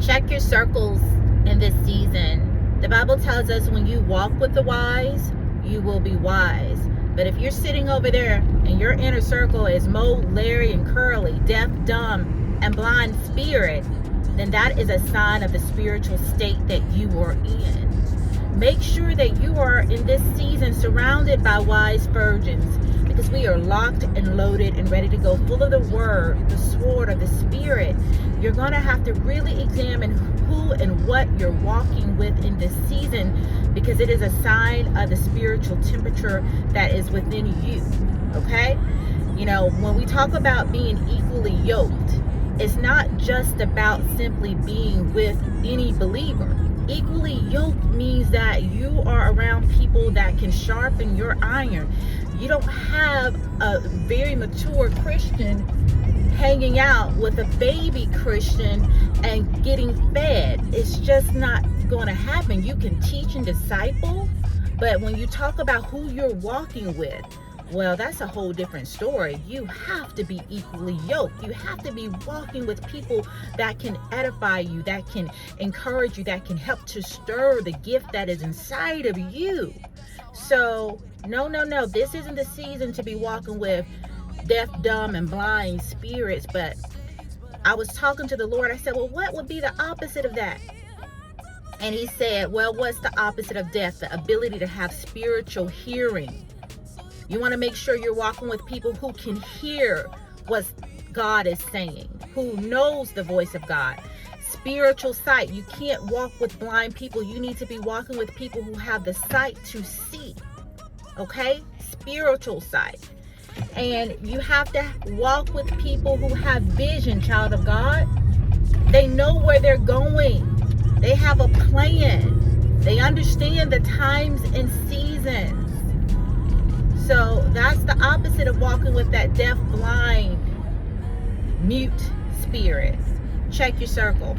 Check your circles in this season. The Bible tells us when you walk with the wise, you will be wise. But if you're sitting over there and your inner circle is Mo, Larry, and Curly, deaf, dumb, and blind spirit, then that is a sign of the spiritual state that you are in. Make sure that you are in this season surrounded by wise virgins, because we are locked and loaded and ready to go, full of the word, the sword of the spirit. You're going to have to really examine who and what you're walking with in this season, because it is a sign of the spiritual temperature that is within you. Okay? You know, when we talk about being equally yoked, it's not just about simply being with any believer. Equally yoked means that you are around people that can sharpen your iron. You don't have a very mature Christian hanging out with a baby Christian and getting fed. It's just not going to happen. You can teach and disciple, but when you talk about who you're walking with, well, that's a whole different story. You have to be equally yoked. You have to be walking with people that can edify you, that can encourage you, that can help to stir the gift that is inside of you. So, no. This isn't the season to be walking with deaf, dumb, and blind spirits. But I was talking to the Lord. I said, well, what would be the opposite of that? And he said, well, what's the opposite of deaf? The ability to have spiritual hearing. You want to make sure you're walking with people who can hear what God is saying, who knows the voice of God. Spiritual sight. You can't walk with blind people. You need to be walking with people who have the sight to see. Okay? Spiritual sight. And you have to walk with people who have vision, child of God. They know where they're going. They have a plan. They understand the times and seasons. So that's the opposite of walking with that deaf, blind, mute spirit. Check your circle.